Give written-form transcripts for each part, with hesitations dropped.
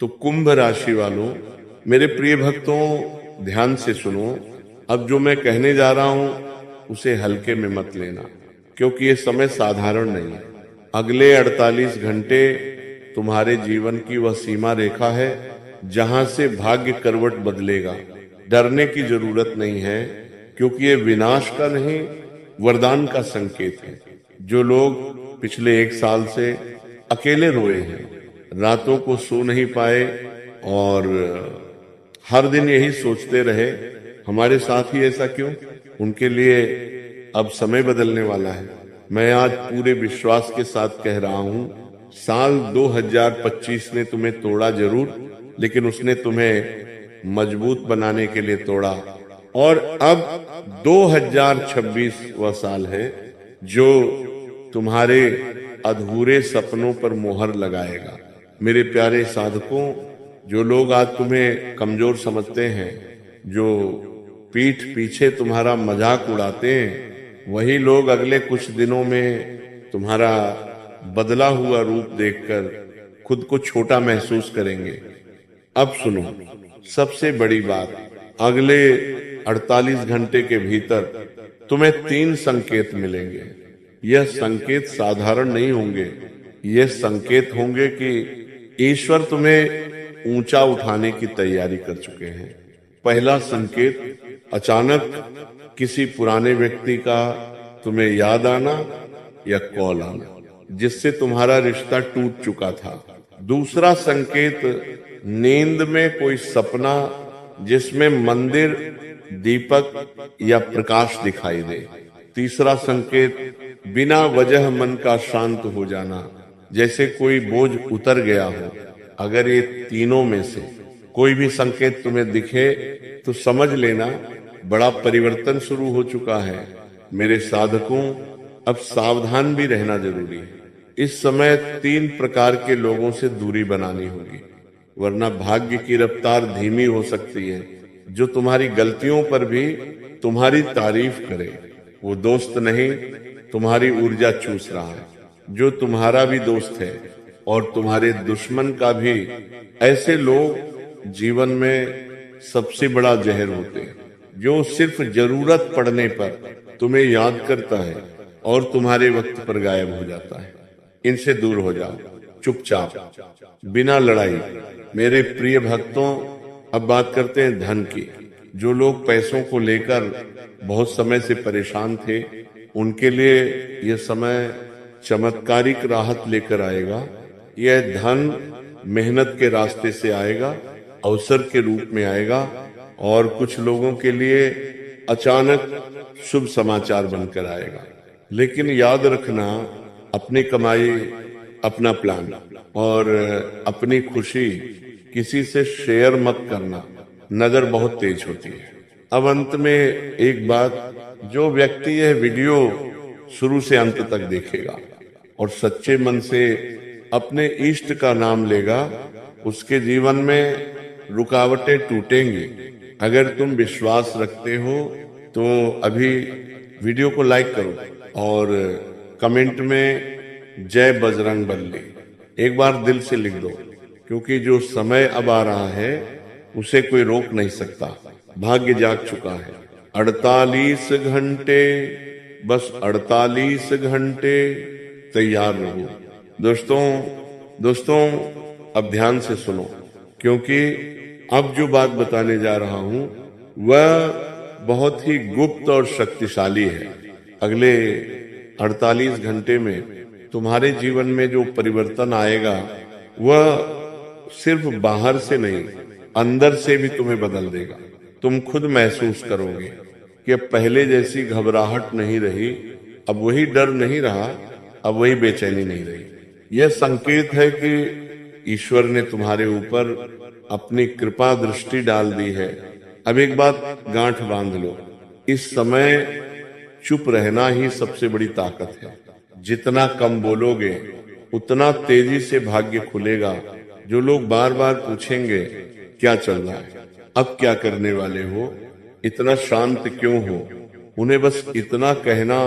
तो कुंभ राशि वालों, मेरे प्रिय भक्तों, ध्यान से सुनो। अब जो मैं कहने जा रहा हूं उसे हल्के में मत लेना, क्योंकि ये समय साधारण नहीं है। अगले 48 घंटे तुम्हारे जीवन की वह सीमा रेखा है जहां से भाग्य करवट बदलेगा। डरने की जरूरत नहीं है, क्योंकि ये विनाश का नहीं, वरदान का संकेत है। जो लोग पिछले 1 साल से अकेले रोए हैं, रातों को सो नहीं पाए और हर दिन यही सोचते रहे हमारे साथ ही ऐसा क्यों, उनके लिए अब समय बदलने वाला है। मैं आज पूरे विश्वास के साथ कह रहा हूं, साल 2025 ने तुम्हें तोड़ा जरूर, लेकिन उसने तुम्हें मजबूत बनाने के लिए तोड़ा। और अब 2026 वह साल है जो तुम्हारे अधूरे सपनों पर मोहर लगाएगा। मेरे प्यारे साधकों, जो लोग आज तुम्हें कमजोर समझते हैं, जो पीठ पीछे तुम्हारा मजाक उड़ाते हैं, वही लोग अगले कुछ दिनों में तुम्हारा बदला हुआ रूप देखकर खुद को छोटा महसूस करेंगे। अब सुनो, सबसे बड़ी बात, अगले 48 घंटे के भीतर तुम्हें 3 संकेत मिलेंगे। यह संकेत साधारण नहीं होंगे, यह संकेत होंगे कि ईश्वर तुम्हें ऊंचा उठाने की तैयारी कर चुके हैं। पहला संकेत, अचानक किसी पुराने व्यक्ति का तुम्हें याद आना या कॉल आना, जिससे तुम्हारा रिश्ता टूट चुका था। दूसरा संकेत, नींद में कोई सपना जिसमें मंदिर, दीपक या प्रकाश दिखाई दे। तीसरा संकेत, बिना वजह मन का शांत हो जाना, जैसे कोई बोझ उतर गया हो। अगर ये तीनों में से कोई भी संकेत तुम्हें दिखे तो समझ लेना बड़ा परिवर्तन शुरू हो चुका है। मेरे साधकों, अब सावधान भी रहना जरूरी है। इस समय 3 प्रकार के लोगों से दूरी बनानी होगी, वरना भाग्य की रफ्तार धीमी हो सकती है। जो तुम्हारी गलतियों पर भी तुम्हारी तारीफ करे, वो दोस्त नहीं, तुम्हारी ऊर्जा चूस रहा है। जो तुम्हारा भी दोस्त है और तुम्हारे दुश्मन का भी, ऐसे लोग जीवन में सबसे बड़ा जहर होते हैं। जो सिर्फ जरूरत पड़ने पर तुम्हें याद करता है और तुम्हारे वक्त पर गायब हो जाता है। इनसे दूर हो जाओ, चुपचाप, बिना लड़ाई। मेरे प्रिय भक्तों, अब बात करते हैं धन की। जो लोग पैसों को लेकर बहुत समय से परेशान थे, उनके लिए यह समय चमत्कारिक राहत लेकर आएगा। यह धन मेहनत के रास्ते से आएगा, अवसर के रूप में आएगा, और कुछ लोगों के लिए अचानक शुभ समाचार बनकर आएगा। लेकिन याद रखना, अपनी कमाई, अपना प्लान और अपनी खुशी किसी से शेयर मत करना, नजर बहुत तेज होती है। अब अंत में एक बात, जो व्यक्ति यह वीडियो शुरू से अंत तक देखेगा और सच्चे मन से अपने इष्ट का नाम लेगा, उसके जीवन में रुकावटें टूटेंगी। अगर तुम विश्वास रखते हो तो अभी वीडियो को लाइक करो और कमेंट में जय बजरंग बली एक बार दिल से लिख दो, क्योंकि जो समय अब आ रहा है उसे कोई रोक नहीं सकता। भाग्य जाग चुका है। 48 घंटे, बस 48 घंटे, तैयार रहो। दोस्तों, अब ध्यान से सुनो, क्योंकि अब जो बात बताने जा रहा हूं वह बहुत ही गुप्त और शक्तिशाली है। अगले 48 घंटे में तुम्हारे जीवन में जो परिवर्तन आएगा वह सिर्फ बाहर से नहीं, अंदर से भी तुम्हें बदल देगा। तुम खुद महसूस करोगे कि अब पहले जैसी घबराहट नहीं रही, अब वही डर नहीं रहा, अब वही बेचैनी नहीं रही। यह संकेत है कि ईश्वर ने तुम्हारे ऊपर अपनी कृपा दृष्टि डाल दी है। अब एक बात गांठ बांध लो, इस समय चुप रहना ही सबसे बड़ी ताकत है। जितना कम बोलोगे उतना तेजी से भाग्य खुलेगा। जो लोग बार बार पूछेंगे क्या चल रहा है, अब क्या करने वाले हो, इतना शांत क्यों हो, उन्हें बस इतना कहना,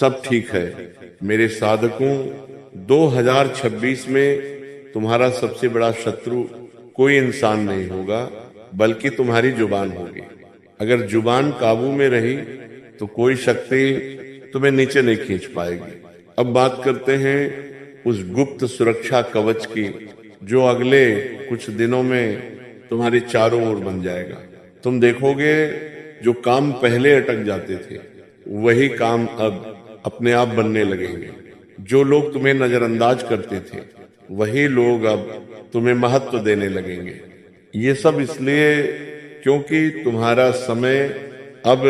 सब ठीक है। मेरे साधकों, 2026 में तुम्हारा सबसे बड़ा शत्रु कोई इंसान नहीं होगा, बल्कि तुम्हारी जुबान होगी। अगर जुबान काबू में रही तो कोई शक्ति तुम्हें नीचे नहीं खींच पाएगी। अब बात करते हैं उस गुप्त सुरक्षा कवच की, जो अगले कुछ दिनों में तुम्हारे चारों ओर बन जाएगा। तुम देखोगे जो काम पहले अटक जाते थे, वही काम अब अपने आप बनने लगेंगे। जो लोग तुम्हें नजरअंदाज करते थे, वही लोग अब तुम्हें महत्व देने लगेंगे। ये सब इसलिए क्योंकि तुम्हारा समय अब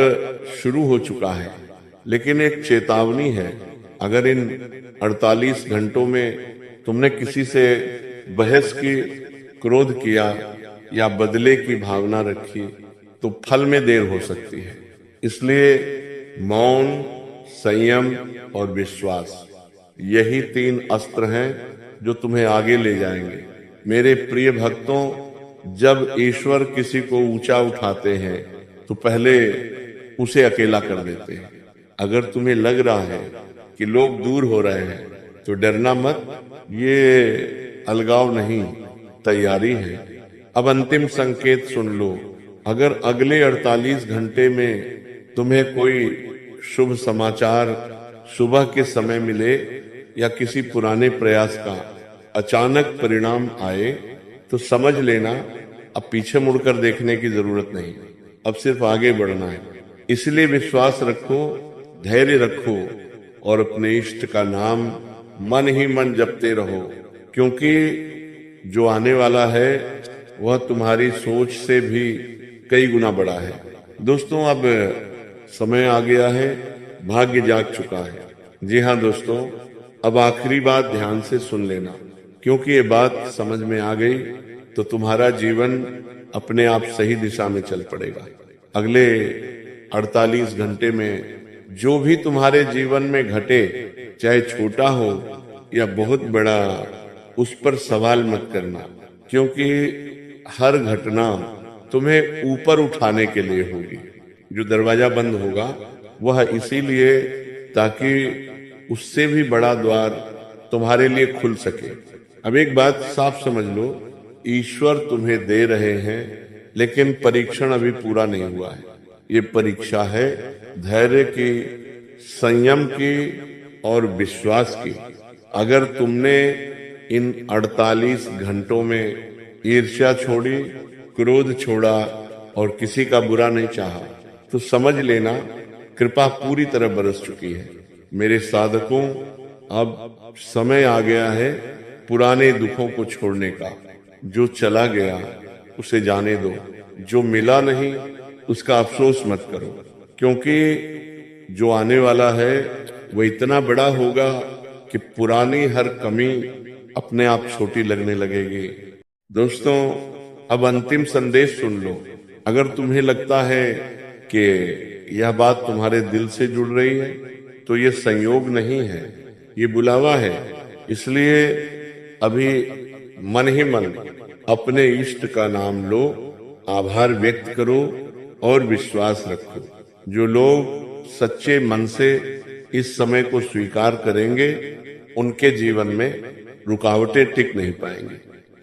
शुरू हो चुका है। लेकिन एक चेतावनी है, अगर इन 48 घंटों में तुमने किसी से बहस की, क्रोध किया या बदले की भावना रखी, तो फल में देर हो सकती है। इसलिए मौन, संयम और विश्वास, यही 3 अस्त्र हैं जो तुम्हें आगे ले जाएंगे। मेरे प्रिय भक्तों, जब ईश्वर किसी को ऊंचा उठाते हैं तो पहले उसे अकेला कर देते हैं। अगर तुम्हें लग रहा है कि लोग दूर हो रहे हैं तो डरना मत, ये अलगाव नहीं, तैयारी है। अब अंतिम संकेत सुन लो। अगर अगले 48 घंटे में तुम्हें कोई शुभ समाचार सुबह के समय मिले या किसी पुराने प्रयास का अचानक परिणाम आए, तो समझ लेना अब पीछे मुड़कर देखने की जरूरत नहीं, अब सिर्फ आगे बढ़ना है। इसलिए विश्वास रखो, धैर्य रखो और अपने इष्ट का नाम मन ही मन जपते रहो, क्योंकि जो आने वाला है वह तुम्हारी सोच से भी कई गुना बड़ा है। दोस्तों, अब समय आ गया है, भाग्य जाग चुका है। जी हाँ दोस्तों, अब आखिरी बात ध्यान से सुन लेना, क्योंकि ये बात समझ में आ गई तो तुम्हारा जीवन अपने आप सही दिशा में चल पड़ेगा। अगले 48 घंटे में जो भी तुम्हारे जीवन में घटे, चाहे छोटा हो या बहुत बड़ा, उस पर सवाल मत करना, क्योंकि हर घटना तुम्हें ऊपर उठाने के लिए होगी। जो दरवाजा बंद होगा वह इसीलिए ताकि उससे भी बड़ा द्वार तुम्हारे लिए खुल सके। अब एक बात साफ समझ लो, ईश्वर तुम्हें दे रहे हैं, लेकिन परीक्षण अभी पूरा नहीं हुआ है। ये परीक्षा है धैर्य की, संयम की और विश्वास की। अगर तुमने इन 48 घंटों में ईर्ष्या छोड़ी, क्रोध छोड़ा और किसी का बुरा नहीं चाहा, तो समझ लेना कृपा पूरी तरह बरस चुकी है। मेरे साधकों, अब समय आ गया है पुराने दुखों को छोड़ने का। जो चला गया उसे जाने दो, जो मिला नहीं उसका अफसोस मत करो, क्योंकि जो आने वाला है वो इतना बड़ा होगा कि पुरानी हर कमी अपने आप छोटी लगने लगेगी। दोस्तों, अब अंतिम संदेश सुन लो। अगर तुम्हें लगता है कि यह बात तुम्हारे दिल से जुड़ रही है, तो ये संयोग नहीं है, ये बुलावा है। इसलिए अभी मन ही मन अपने इष्ट का नाम लो, आभार व्यक्त करो और विश्वास रखो। जो लोग सच्चे मन से इस समय को स्वीकार करेंगे, उनके जीवन में रुकावटें टिक नहीं पाएंगी।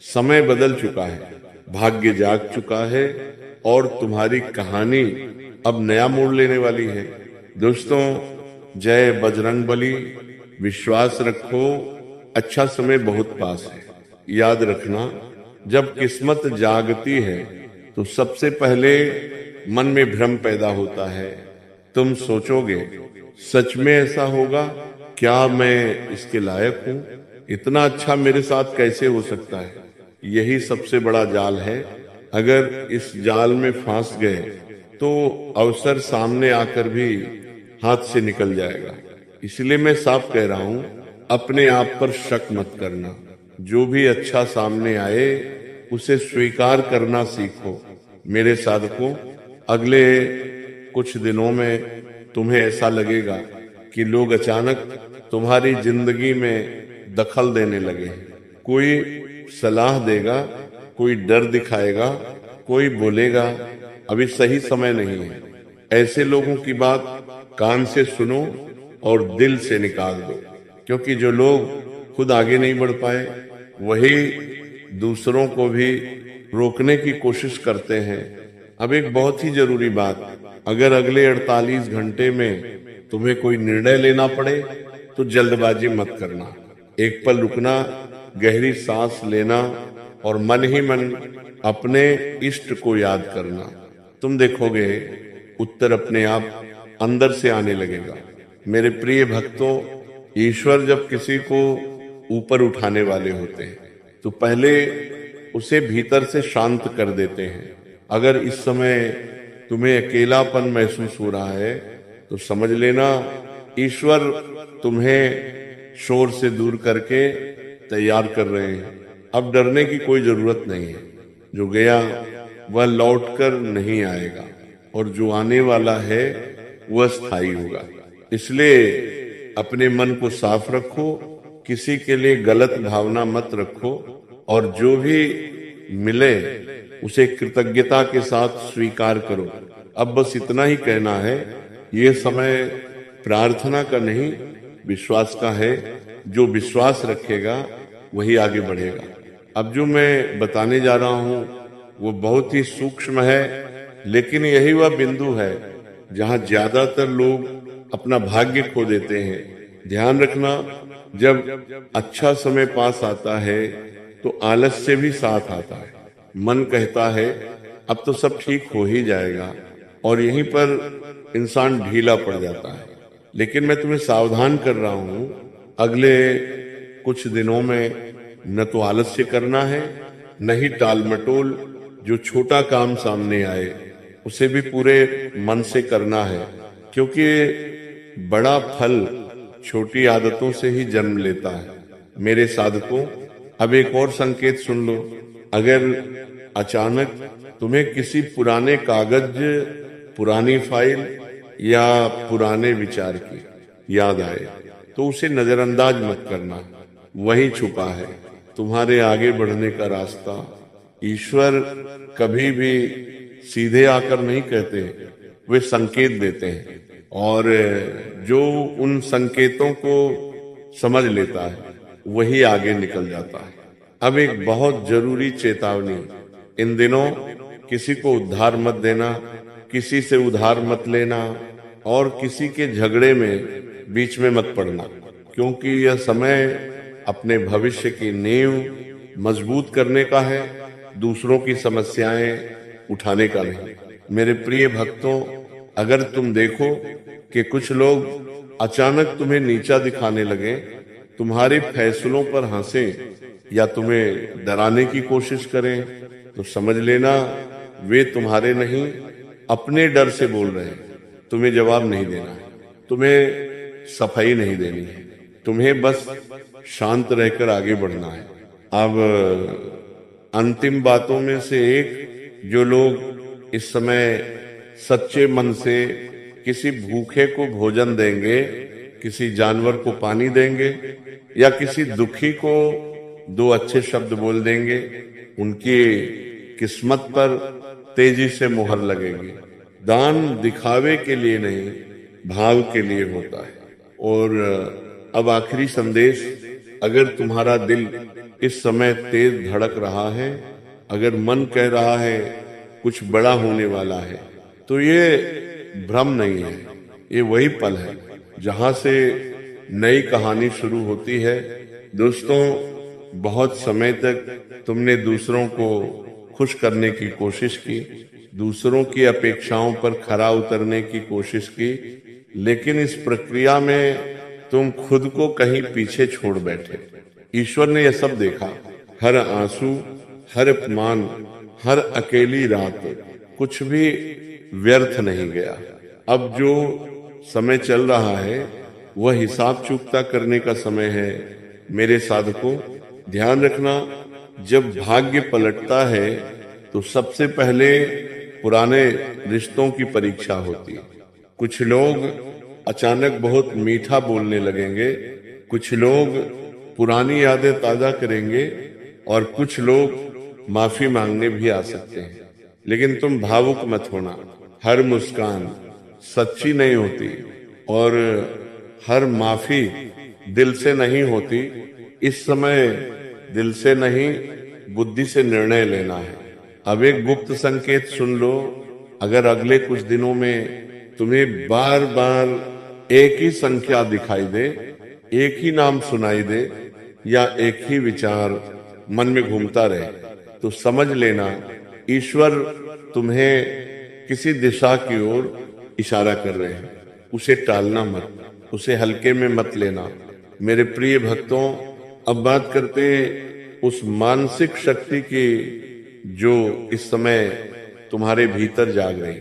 समय बदल चुका है, भाग्य जाग चुका है और तुम्हारी कहानी अब नया मोड़ लेने वाली है। दोस्तों, जय बजरंगबली। विश्वास रखो, अच्छा समय बहुत पास है। याद रखना, जब किस्मत जागती है तो सबसे पहले मन में भ्रम पैदा होता है। तुम सोचोगे, सच में ऐसा होगा? क्या मैं इसके लायक हूँ? इतना अच्छा मेरे साथ कैसे हो सकता है? यही सबसे बड़ा जाल है। अगर इस जाल में फंस गए तो अवसर सामने आकर भी हाथ से निकल जाएगा। इसलिए मैं साफ कह रहा हूँ, अपने आप पर शक मत करना। जो भी अच्छा सामने आए उसे स्वीकार करना सीखो। मेरे साधकों, अगले कुछ दिनों में तुम्हें ऐसा लगेगा कि लोग अचानक तुम्हारी जिंदगी में दखल देने लगे। कोई सलाह देगा, कोई डर दिखाएगा, कोई बोलेगा अभी सही समय नहीं है। ऐसे लोगों की बात कान से सुनो और दिल से निकाल दो, क्योंकि जो लोग खुद आगे नहीं बढ़ पाए, वही दूसरों को भी रोकने की कोशिश करते हैं। अब एक बहुत ही जरूरी बात, अगर अगले 48 घंटे में तुम्हें कोई निर्णय लेना पड़े तो जल्दबाजी मत करना। एक पल रुकना, गहरी सांस लेना और मन ही मन अपने इष्ट को याद करना। तुम देखोगे उत्तर अपने आप अंदर से आने लगेगा। मेरे प्रिय भक्तों, ईश्वर जब किसी को ऊपर उठाने वाले होते हैं तो पहले उसे भीतर से शांत कर देते हैं। अगर इस समय तुम्हें अकेलापन महसूस हो रहा है तो समझ लेना ईश्वर तुम्हें शोर से दूर करके तैयार कर रहे हैं। अब डरने की कोई जरूरत नहीं है। जो गया वह लौटकर नहीं आएगा और जो आने वाला है वह स्थायी होगा। इसलिए अपने मन को साफ रखो, किसी के लिए गलत भावना मत रखो और जो भी मिले उसे कृतज्ञता के साथ स्वीकार करो। अब बस इतना ही कहना है, ये समय प्रार्थना का नहीं विश्वास का है। जो विश्वास रखेगा वही आगे बढ़ेगा। अब जो मैं बताने जा रहा हूं वो बहुत ही सूक्ष्म है, लेकिन यही वह बिंदु है जहां ज्यादातर लोग अपना भाग्य खो देते हैं। ध्यान रखना, जब अच्छा समय पास आता है तो आलस्य भी साथ आता है। मन कहता है अब तो सब ठीक हो ही जाएगा और यहीं पर इंसान ढीला पड़ जाता है। लेकिन मैं तुम्हें सावधान कर रहा हूं, अगले कुछ दिनों में न तो आलस्य करना है, न ही टाल मटोल। जो छोटा काम सामने आए उसे भी पूरे मन से करना है, क्योंकि बड़ा फल छोटी आदतों से ही जन्म लेता है। मेरे साधकों, अब एक और संकेत सुन लो। अगर अचानक तुम्हें किसी पुराने कागज, पुरानी फाइल या पुराने विचार की याद आए तो उसे नजरअंदाज मत करना। वही छुपा है तुम्हारे आगे बढ़ने का रास्ता। ईश्वर कभी भी सीधे आकर नहीं कहते, वे संकेत देते हैं और जो उन संकेतों को समझ लेता है वही आगे निकल जाता है। अब एक बहुत जरूरी चेतावनी, इन दिनों किसी को उधार मत देना, किसी से उधार मत लेना और किसी के झगड़े में बीच में मत पड़ना, क्योंकि यह समय अपने भविष्य की नींव मजबूत करने का है, दूसरों की समस्याएं उठाने का नहीं। मेरे प्रिय भक्तों, अगर तुम देखो कि कुछ लोग अचानक तुम्हें नीचा दिखाने लगे, तुम्हारे फैसलों पर हंसें या तुम्हें डराने की कोशिश करें, तो समझ लेना वे तुम्हारे नहीं अपने डर से बोल रहे हैं। तुम्हें जवाब नहीं देना है, तुम्हें सफाई नहीं देनी है, तुम्हें बस शांत रहकर आगे बढ़ना है। अब अंतिम बातों में से एक, जो लोग इस समय सच्चे मन से किसी भूखे को भोजन देंगे, किसी जानवर को पानी देंगे या किसी दुखी को दो अच्छे शब्द बोल देंगे, उनकी किस्मत पर तेजी से मुहर लगेगी। दान दिखावे के लिए नहीं, भाव के लिए होता है। और अब आखिरी संदेश, अगर तुम्हारा दिल इस समय तेज धड़क रहा है, अगर मन कह रहा है कुछ बड़ा होने वाला है, तो ये भ्रम नहीं है, ये वही पल है जहां से नई कहानी शुरू होती है। दोस्तों, बहुत समय तक तुमने दूसरों को खुश करने की कोशिश की, दूसरों की अपेक्षाओं पर खरा उतरने की कोशिश की, लेकिन इस प्रक्रिया में तुम खुद को कहीं पीछे छोड़ बैठे। ईश्वर ने यह सब देखा, हर आंसू, हर अपमान, हर अकेली रात, कुछ भी व्यर्थ नहीं गया। अब जो समय चल रहा है वह हिसाब चुकता करने का समय है। मेरे साधकों, ध्यान रखना, जब भाग्य पलटता है तो सबसे पहले पुराने रिश्तों की परीक्षा होती है। कुछ लोग अचानक बहुत मीठा बोलने लगेंगे, कुछ लोग पुरानी यादें ताजा करेंगे और कुछ लोग माफी मांगने भी आ सकते हैं। लेकिन तुम भावुक मत होना, हर मुस्कान सच्ची नहीं होती और हर माफी दिल से नहीं होती। इस समय दिल से नहीं, बुद्धि से निर्णय लेना है। अब एक गुप्त संकेत सुन लो। अगर अगले कुछ दिनों में तुम्हें बार बार एक ही संख्या दिखाई दे, एक ही नाम सुनाई दे या एक ही विचार मन में घूमता रहे, तो समझ लेना ईश्वर तुम्हें किसी दिशा की ओर इशारा कर रहे हैं। उसे टालना मत, उसे हल्के में मत लेना। मेरे प्रिय भक्तों, अब बात करते हैं उस मानसिक शक्ति की जो इस समय तुम्हारे भीतर जाग रही।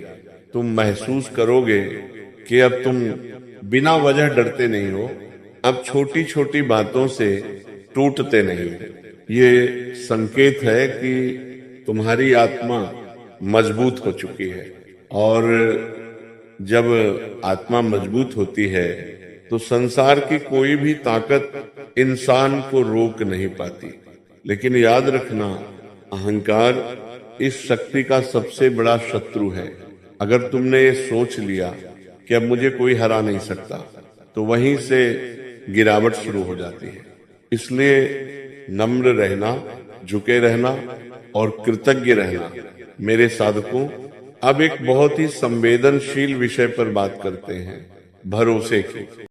तुम महसूस करोगे कि अब तुम बिना वजह डरते नहीं हो, अब छोटी छोटी बातों से टूटते नहीं हो। ये संकेत है कि तुम्हारी आत्मा मजबूत हो चुकी है, और जब आत्मा मजबूत होती है तो संसार की कोई भी ताकत इंसान को रोक नहीं पाती। लेकिन याद रखना, अहंकार इस शक्ति का सबसे बड़ा शत्रु है। अगर तुमने ये सोच लिया कि अब मुझे कोई हरा नहीं सकता, तो वहीं से गिरावट शुरू हो जाती है। इसलिए नम्र रहना, झुके रहना और कृतज्ञ रहना। मेरे साधकों, अब एक बहुत ही संवेदनशील विषय पर बात करते हैं, भरोसे की।